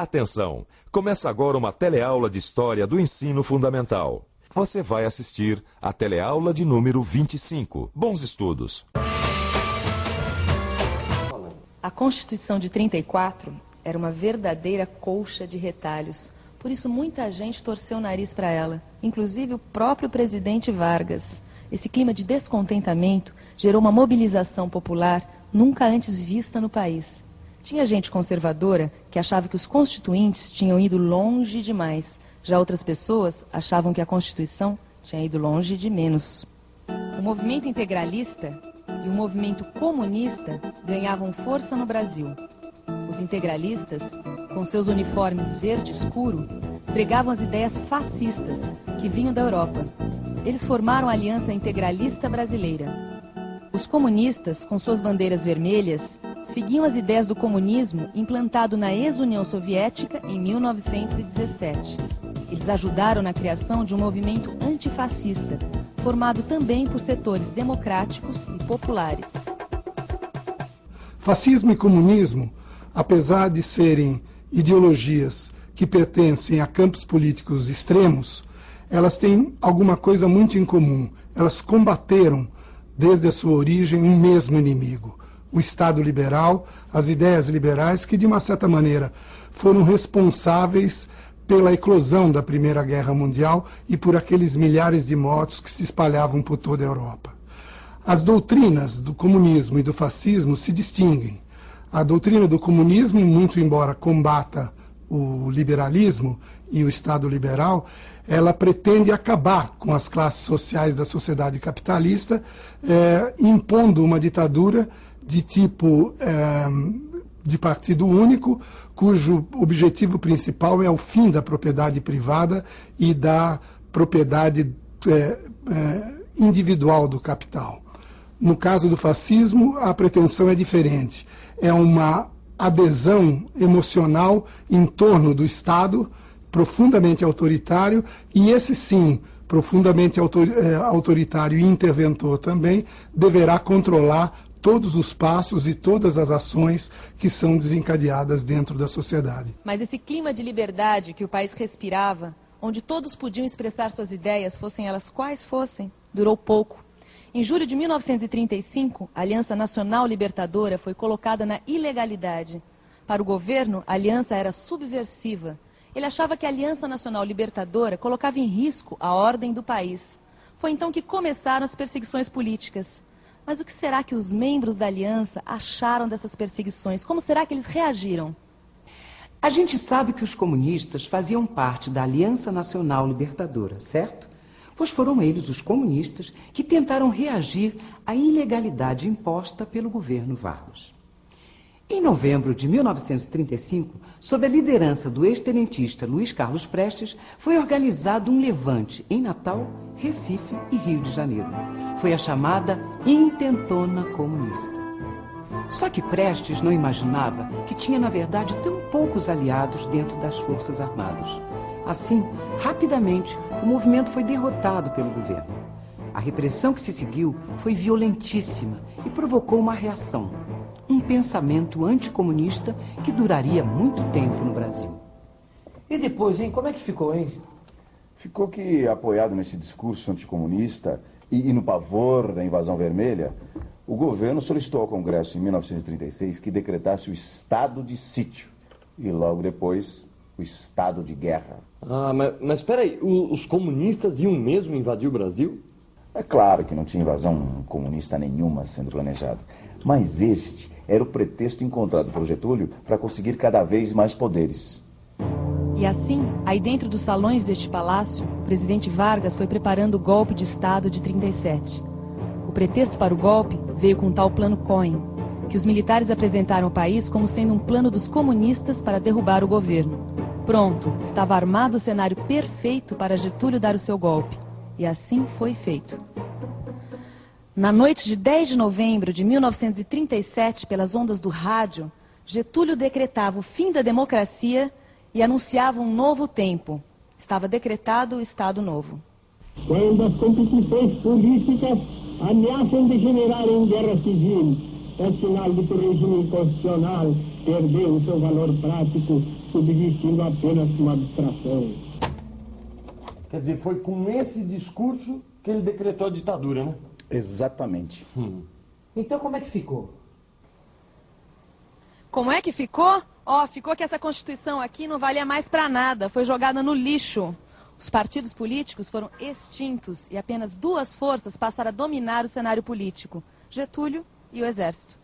Atenção! Começa agora uma teleaula de História do Ensino Fundamental. Você vai assistir a teleaula de número 25. Bons estudos! A Constituição de 34 era uma verdadeira colcha de retalhos. Por isso muita gente torceu o nariz para ela, inclusive o próprio presidente Vargas. Esse clima de descontentamento gerou uma mobilização popular nunca antes vista no país. Tinha gente conservadora que achava que os constituintes tinham ido longe demais. Já outras pessoas achavam que a Constituição tinha ido longe de menos. O movimento integralista e o movimento comunista ganhavam força no Brasil. Os integralistas, com seus uniformes verde escuro, pregavam as ideias fascistas que vinham da Europa. Eles formaram a Aliança Integralista Brasileira. Os comunistas, com suas bandeiras vermelhas, seguiam as ideias do comunismo implantado na ex-União Soviética em 1917. Eles ajudaram na criação de um movimento antifascista, formado também por setores democráticos e populares. Fascismo e comunismo, apesar de serem ideologias que pertencem a campos políticos extremos, elas têm alguma coisa muito em comum. Elas combateram, desde a sua origem, um mesmo inimigo: o Estado liberal, as ideias liberais, que de uma certa maneira foram responsáveis pela eclosão da Primeira Guerra Mundial e por aqueles milhares de mortos que se espalhavam por toda a Europa. As doutrinas do comunismo e do fascismo se distinguem. A doutrina do comunismo, muito embora combata o liberalismo e o Estado liberal, ela pretende acabar com as classes sociais da sociedade capitalista, impondo uma ditadura de tipo de partido único, cujo objetivo principal é o fim da propriedade privada e da propriedade individual do capital. No caso do fascismo, a pretensão é diferente. É uma adesão emocional em torno do Estado, profundamente autoritário, e esse sim, profundamente autoritário e interventor também, deverá controlar todos os passos e todas as ações que são desencadeadas dentro da sociedade. Mas esse clima de liberdade que o país respirava, onde todos podiam expressar suas ideias, fossem elas quais fossem, durou pouco. Em julho de 1935, a Aliança Nacional Libertadora foi colocada na ilegalidade. Para o governo, a aliança era subversiva. Ele achava que a Aliança Nacional Libertadora colocava em risco a ordem do país. Foi então que começaram as perseguições políticas. Mas o que será que os membros da aliança acharam dessas perseguições? Como será que eles reagiram? A gente sabe que os comunistas faziam parte da Aliança Nacional Libertadora, certo? Pois foram eles, os comunistas, que tentaram reagir à ilegalidade imposta pelo governo Vargas. Em novembro de 1935, sob a liderança do ex-tenentista Luiz Carlos Prestes, foi organizado um levante em Natal, Recife e Rio de Janeiro. Foi a chamada Intentona Comunista. Só que Prestes não imaginava que tinha, na verdade, tão poucos aliados dentro das Forças Armadas. Assim, rapidamente, o movimento foi derrotado pelo governo. A repressão que se seguiu foi violentíssima e provocou uma reação. Um pensamento anticomunista que duraria muito tempo no Brasil. E depois, hein? Como é que ficou, hein? Ficou que, apoiado nesse discurso anticomunista e no pavor da invasão vermelha, o governo solicitou ao Congresso, em 1936, que decretasse o estado de sítio e, logo depois, o estado de guerra. Ah, mas espera aí, os comunistas iam mesmo invadir o Brasil? É claro que não tinha invasão comunista nenhuma sendo planejada, mas este era o pretexto encontrado por Getúlio para conseguir cada vez mais poderes. E assim, aí dentro dos salões deste palácio, o presidente Vargas foi preparando o golpe de Estado de 37. O pretexto para o golpe veio com o tal Plano Cohen, que os militares apresentaram ao país como sendo um plano dos comunistas para derrubar o governo. Pronto, estava armado o cenário perfeito para Getúlio dar o seu golpe. E assim foi feito. Na noite de 10 de novembro de 1937, pelas ondas do rádio, Getúlio decretava o fim da democracia e anunciava um novo tempo. Estava decretado o Estado Novo. Quando as competições políticas ameaçam degenerar em guerra civil, é sinal de que o regime constitucional perdeu o seu valor prático subsistindo apenas uma abstração. Quer dizer, foi com esse discurso que ele decretou a ditadura, né? Exatamente. Então como é que ficou? Como é que ficou? Ficou que essa Constituição aqui não valia mais para nada, foi jogada no lixo. Os partidos políticos foram extintos e apenas duas forças passaram a dominar o cenário político: Getúlio e o Exército.